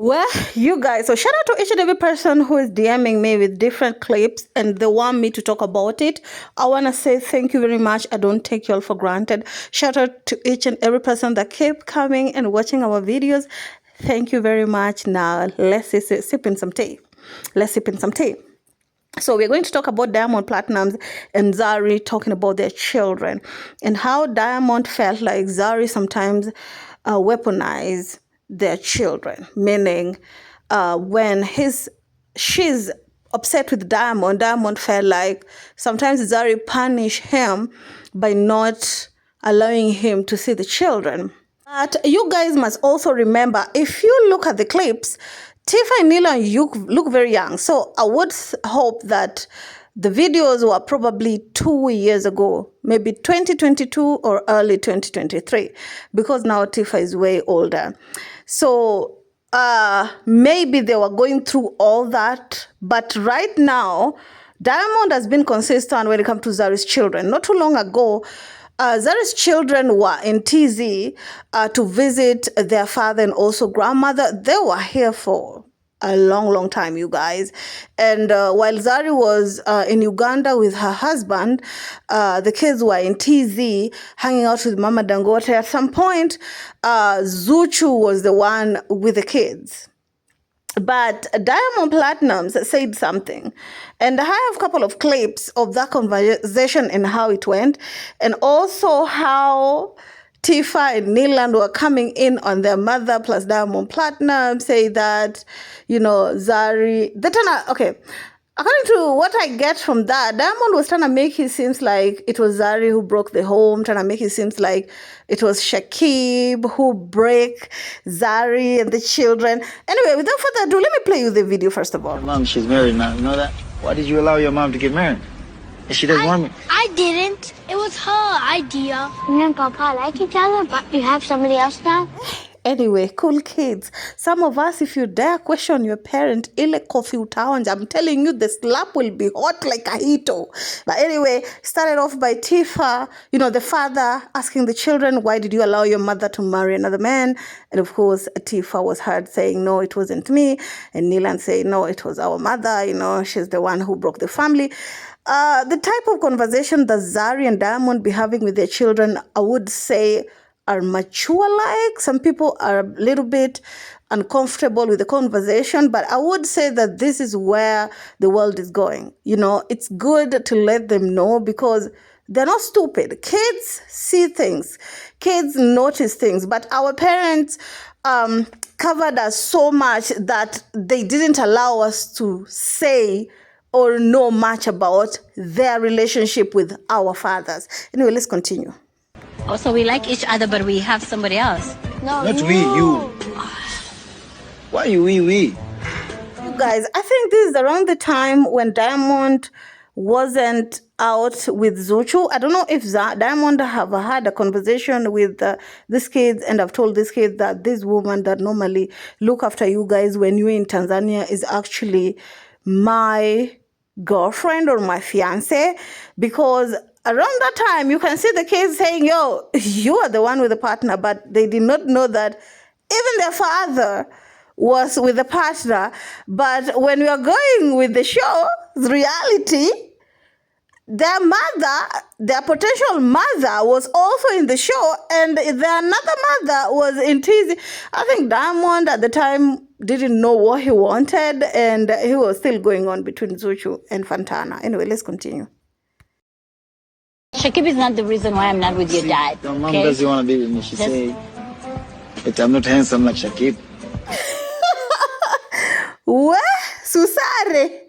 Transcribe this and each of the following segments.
Well, you guys, so shout out to each and every person who is DMing me with different clips and they want me to talk about it. I want to say thank you very much. I don't take you all for granted. Shout out to each and every person that kept coming and watching our videos. Thank you very much. Now, let's sip in some tea. Let's sip in some tea. So we're going to talk about Diamond Platnumz and Zari talking about their children and how Diamond felt like Zari sometimes weaponized their children, meaning when she's upset with Diamond, Diamond felt like sometimes Zari punished him by not allowing him to see the children. But you guys must also remember, if you look at the clips, TIFFAH and Nilan, you look very young. So I would hope that the videos were probably 2 years ago, maybe 2022 or early 2023, because now TIFFAH is way older. So maybe they were going through all that. But right now, Diamond has been consistent when it comes to Zari's children. Not too long ago, Zari's children were in TZ to visit their father and also grandmother. They were here for a long time, you guys. And while Zari was in Uganda with her husband, the kids were in TZ hanging out with Mama Dangote. At some point, Zuchu was the one with the kids. But Diamond Platnumz said something, and I have a couple of clips of that conversation and how it went, and also how TIFFAH and Nilan were coming in on their mother plus Diamond Platnumz, say that, Zari, okay. According to what I get from that, Diamond was trying to make it seem like it was Zari who broke the home, trying to make it seem like it was SHAKIB who broke Zari and the children. Anyway, without further ado, let me play you the video first of all. Mom, she's married now, you know that? Why did you allow your mom to get married? If she doesn't want me. I didn't. It was her idea. Me and Papa like each other, but you have somebody else now? Anyway, cool kids. Some of us, if you dare question your parent, ile coffee utaonja, I'm telling you, the slap will be hot like a hito. But anyway, started off by TIFFAH, the father asking the children, why did you allow your mother to marry another man? And of course, TIFFAH was heard saying, no, it wasn't me. And Nilan saying, no, it was our mother, she's the one who broke the family. The type of conversation that Zari and Diamond be having with their children, I would say, are mature-like. Some people are a little bit uncomfortable with the conversation, but I would say that this is where the world is going. It's good to let them know because they're not stupid. Kids see things. Kids notice things, but our parents covered us so much that they didn't allow us to say or know much about their relationship with our fathers. Anyway, let's continue. Also, we like each other, but we have somebody else. No, Not we, you. Why you we? You guys, I think this is around the time when Diamond wasn't out with Zuchu. I don't know if Diamond have had a conversation with these kids and I've told these kids that this woman that normally look after you guys when you're in Tanzania is actually my girlfriend or my fiance, because around that time, you can see the kids saying, yo, you are the one with the partner, but they did not know that even their father was with the partner. But when we are going with the show, reality, their mother, their potential mother was also in the show, and their another mother was in TZ. I think Diamond at the time didn't know what he wanted, and he was still going on between Zuchu and Fantana. Anyway, let's continue. SHAKIB is not the reason why I'm not with your dad. Your mom doesn't want to be with me. She say that I'm not handsome like SHAKIB. What? Susare?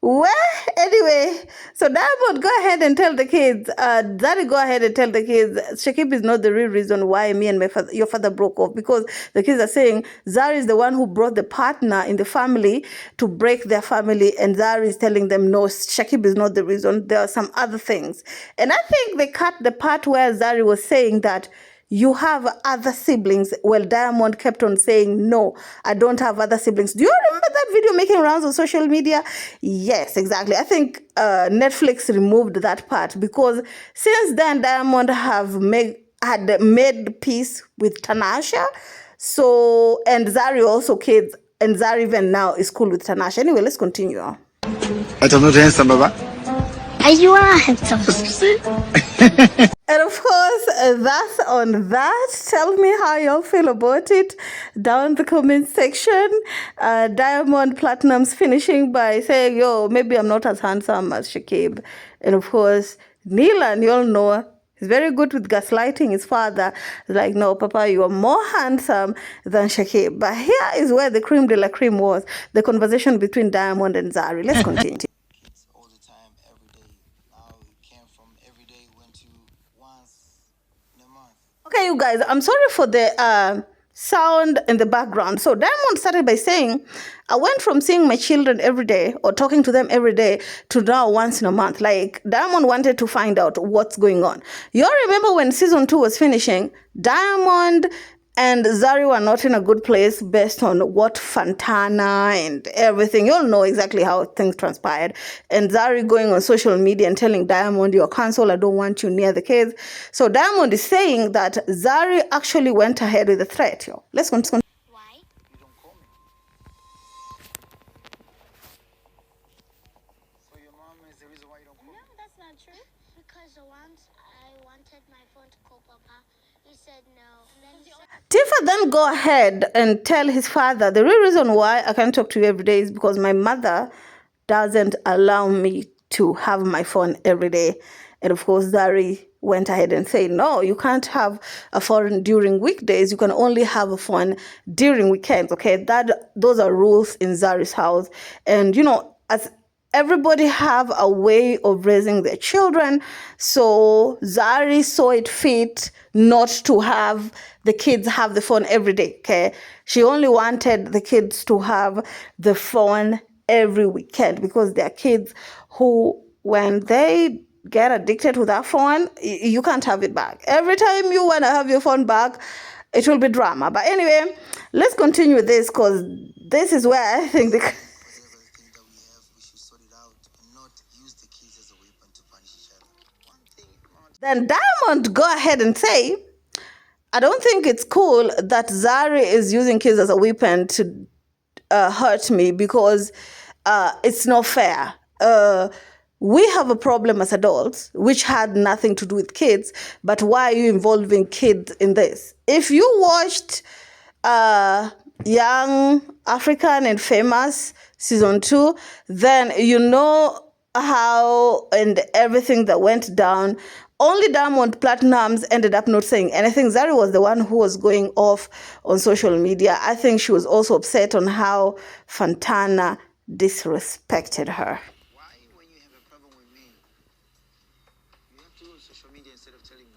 Well, anyway, so Diamond, go ahead and tell the kids. Zari, go ahead and tell the kids. SHAKIB is not the real reason why me and your father broke off, because the kids are saying Zari is the one who brought the partner in the family to break their family, and Zari is telling them no, SHAKIB is not the reason. There are some other things, and I think they cut the part where Zari was saying that you have other siblings. Well, Diamond kept on saying, no, I don't have other siblings. Do you remember that video making rounds on social media? Yes, exactly. I think Netflix removed that part because since then, Diamond had made peace with Tanasha. So, and Zari also kids and Zari even now is cool with Tanasha. Anyway, let's continue. I'm not handsome, Baba. You are handsome. And of course, that's on that. Tell me how y'all feel about it down in the comment section. Diamond Platinum's finishing by saying, yo, maybe I'm not as handsome as Shakib. And of course, Nilan, y'all know, he's very good with gaslighting his father. He's like, no, Papa, you are more handsome than Shakib. But here is where the creme de la creme was, the conversation between Diamond and Zari. Let's continue. All the time, every day. Now it came from every day, went to once in a month. Okay, you guys, I'm sorry for the sound in the background. So Diamond started by saying, I went from seeing my children every day or talking to them every day to now once in a month. Like, Diamond wanted to find out what's going on. You all remember when season 2 was finishing, Diamond and Zari were not in a good place based on what Fantana and everything. You all know exactly how things transpired. And Zari going on social media and telling Diamond, you're cancelled, I don't want you near the kids. So Diamond is saying that Zari actually went ahead with the threat. Yo. Let's continue. Why? You don't call me. So your mom is the reason why you don't call me? No, that's not true. Because once I wanted my phone to call Papa, he said no. And then he said, Tifa then go ahead and tell his father, the real reason why I can't talk to you every day is because my mother doesn't allow me to have my phone every day. And of course, Zari went ahead and said, no, you can't have a phone during weekdays. You can only have a phone during weekends, okay? Those are rules in Zari's house. And, you know, as everybody have a way of raising their children. So Zari saw it fit not to have the kids have the phone every day, okay? She only wanted the kids to have the phone every weekend because they're kids who, when they get addicted to that phone, you can't have it back. Every time you want to have your phone back, it will be drama. But anyway, let's continue with this because this is where I think the... Whatever thing that we have, we should sort it out and not use the kids as a weapon to punish each other. One thing, Then Diamond go ahead and say, I don't think it's cool that Zari is using kids as a weapon to hurt me because it's not fair. We have a problem as adults, which had nothing to do with kids, but why are you involving kids in this? If you watched Young, African and Famous season 2, then you know how and everything that went down. Only Diamond Platinums ended up not saying anything. Zari was the one who was going off on social media. I think she was also upset on how Fantana disrespected her. why when you have a problem with me, you have to go on social media instead of telling me?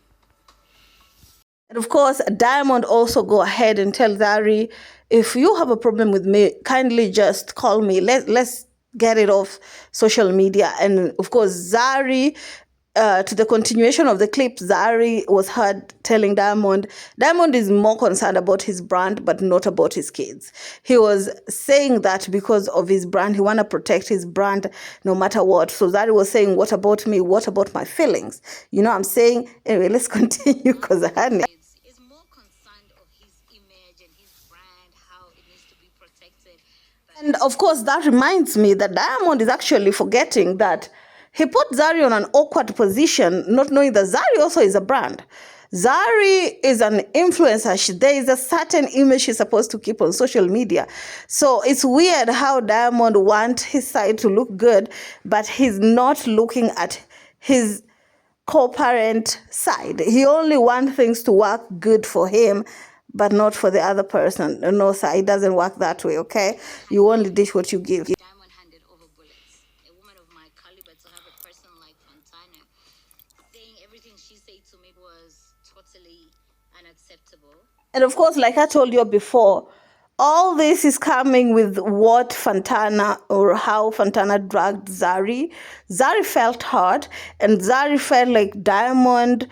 And of course, Diamond also go ahead and tell Zari, if you have a problem with me, kindly just call me. Let's get it off social media. And of course, Zari, to the continuation of the clip, Zari was heard telling Diamond is more concerned about his brand, but not about his kids. He was saying that because of his brand, he want to protect his brand no matter what. So Zari was saying, what about me? What about my feelings? You know what I'm saying? Anyway, let's continue because I had Is more concerned of his image and his brand, how it needs to be protected. And of course, that reminds me that Diamond is actually forgetting that he put Zari on an awkward position, not knowing that Zari also is a brand. Zari is an influencer. There is a certain image she's supposed to keep on social media. So it's weird how Diamond wants his side to look good, but he's not looking at his co-parent side. He only wants things to work good for him, but not for the other person. No, sir, it doesn't work that way, okay? You only dish what you give. Diamond handed over bullets. A woman of my caliber, to have a person like Fontana saying everything she said to me was totally unacceptable. And of course, like I told you before, all this is coming with what Fantana or how Fantana dragged Zari. Zari felt hurt, and Zari felt like Diamond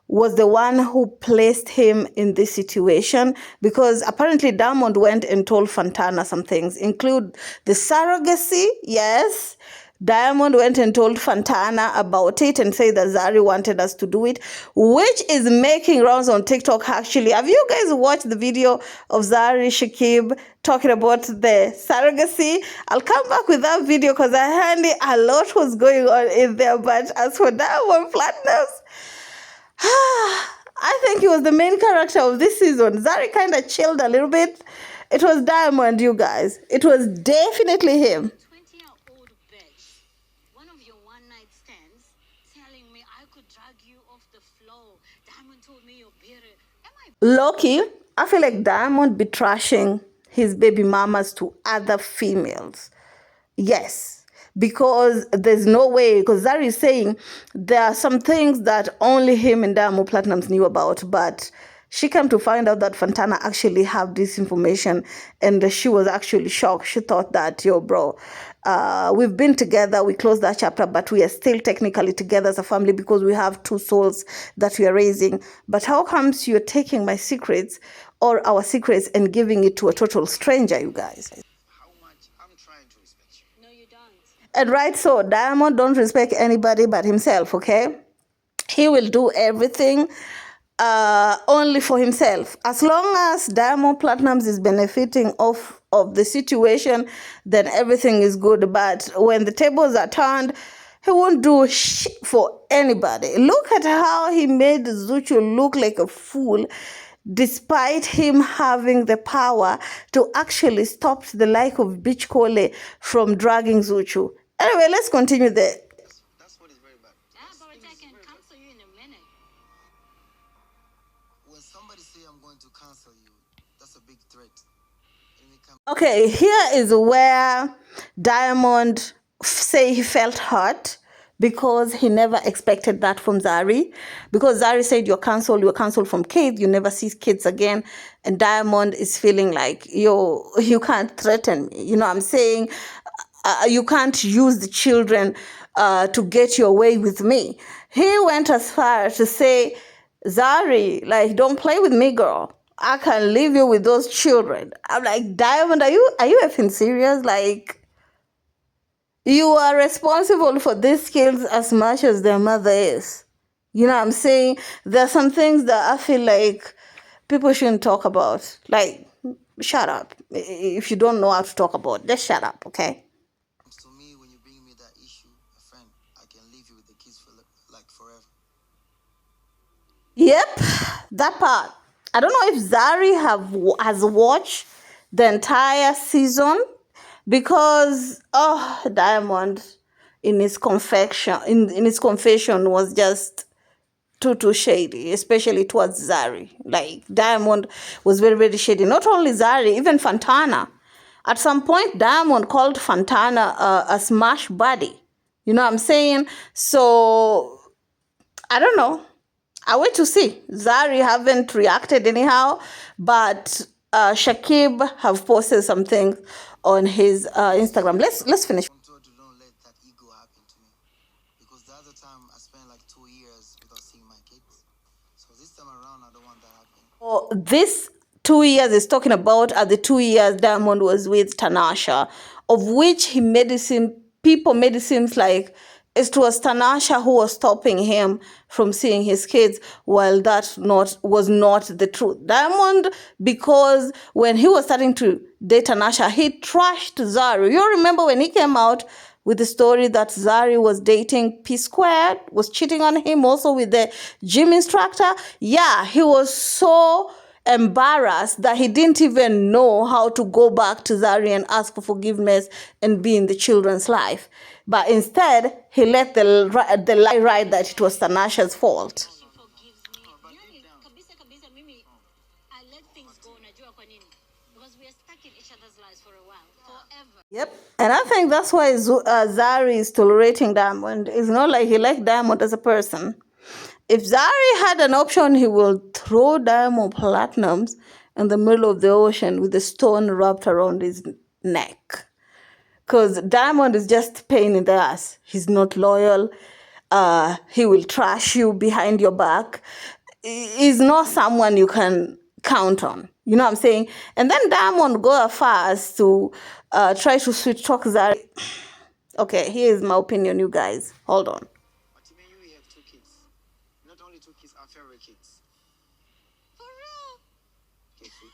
was the one who placed him in this situation because apparently Diamond went and told Fantana some things, include the surrogacy, yes, Diamond went and told Fantana about it and said that Zari wanted us to do it, which is making rounds on TikTok actually. Have you guys watched the video of Zari Shakib talking about the surrogacy? I'll come back with that video because I heard a lot was going on in there. But as for Diamond Platinums, I think he was the main character of this season. Zari kind of chilled a little bit. It was Diamond, you guys. It was definitely him. 20-year-old bitch, one of your one-night stands, telling me I could drag you off the floor. Diamond told me you're bitter. Am I Loki, I feel like Diamond be trashing his baby mamas to other females. Yes, because there's no way, because Zari is saying there are some things that only him and Diamond Platinums knew about, but she came to find out that Fantana actually have this information, and she was actually shocked. She thought that, yo, bro, we've been together, we closed that chapter, but we are still technically together as a family because we have two souls that we are raising. But how comes you're taking my secrets or our secrets and giving it to a total stranger, you guys? How much I'm trying to respect you. No, you don't. And right, so Diamond don't respect anybody but himself, okay? He will do everything only for himself. As long as Diamond Platinums is benefiting of the situation, then everything is good. But when the tables are turned, he won't do shit for anybody. Look at how he made Zuchu look like a fool, despite him having the power to actually stop the like of Beach Cole from dragging Zuchu. Anyway, let's continue there. That's what is very bad. But I can cancel you in a minute. When somebody say I'm going to cancel you, that's a big threat. And we can Okay, here is where Diamond say he felt hurt because he never expected that from Zari. Because Zari said you're cancelled from kids, you never see kids again. And Diamond is feeling like, yo, you can't threaten me. You know what I'm saying? You can't use the children to get your way with me. He went as far to say, Zari, like, don't play with me, girl. I can leave you with those children. I'm like, Diamond, are you effing serious? Like, you are responsible for these kids as much as their mother is. You know what I'm saying? There are some things that I feel like people shouldn't talk about. Like, shut up. If you don't know how to talk about it, just shut up, okay? to me when you bring me that issue, a friend, I can leave you with the kids for like forever. Yep, that part. I don't know if Zari has watched the entire season because Diamond in his confession was just too shady, especially towards Zari. Like Diamond was very, very shady. Not only Zari, even Fantana. At some point, Diamond called Fantana a smash buddy. You know what I'm saying? So I don't know. I wait to see. Zari haven't reacted anyhow, but Shakib have posted something on his Instagram. Let's finish. I'm told to don't let that ego happen to me. Because the other time I spent like 2 years without seeing my kids. So this time around I don't want that happen. So this 2 years is talking about the 2 years Diamond was with Tanasha, of which people made it seem like it was Tanasha who was stopping him from seeing his kids, while that was not the truth. Diamond, because when he was starting to date Tanasha, he trashed Zari. You remember when he came out with the story that Zari was dating P Squared, was cheating on him also with the gym instructor? Yeah, he was so embarrassed that he didn't even know how to go back to Zari and ask for forgiveness and be in the children's life. But instead, he let the lie ride that it was Tanasha's fault. She forgives me. Yani, kabisa, mimi, I let things go. Najua kwa nini? Because we are stuck in each other's lives for a while. Forever. Yep. And I think that's why Zari is tolerating Diamond. It's not like he likes Diamond as a person. If Zari had an option, he will throw Diamond Platinums in the middle of the ocean with a stone wrapped around his neck. Because Diamond is just pain in the ass. He's not loyal. He will trash you behind your back. He's not someone you can count on. You know what I'm saying? And then Diamond go as far as to try to sweet talk Zari. Okay, here is my opinion, you guys. Hold on. But me and you, we have 2 kids. Not only 2 kids, our favorite kids. For real? Okay, see?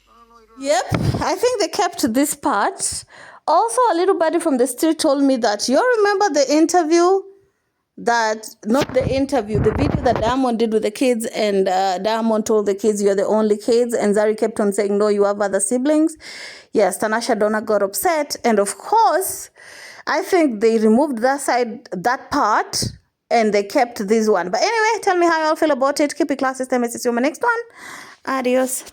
No, you don't. Yep, I think they kept this part. Also, a little buddy from the street told me that you remember the interview the video that Diamond did with the kids, and Diamond told the kids, you're the only kids, and Zari kept on saying, no, you have other siblings. Yes, Tanasha Donna got upset, and of course, I think they removed that part, and they kept this one. But anyway, tell me how you all feel about it. Keep it classy. See you in my next one. Adios.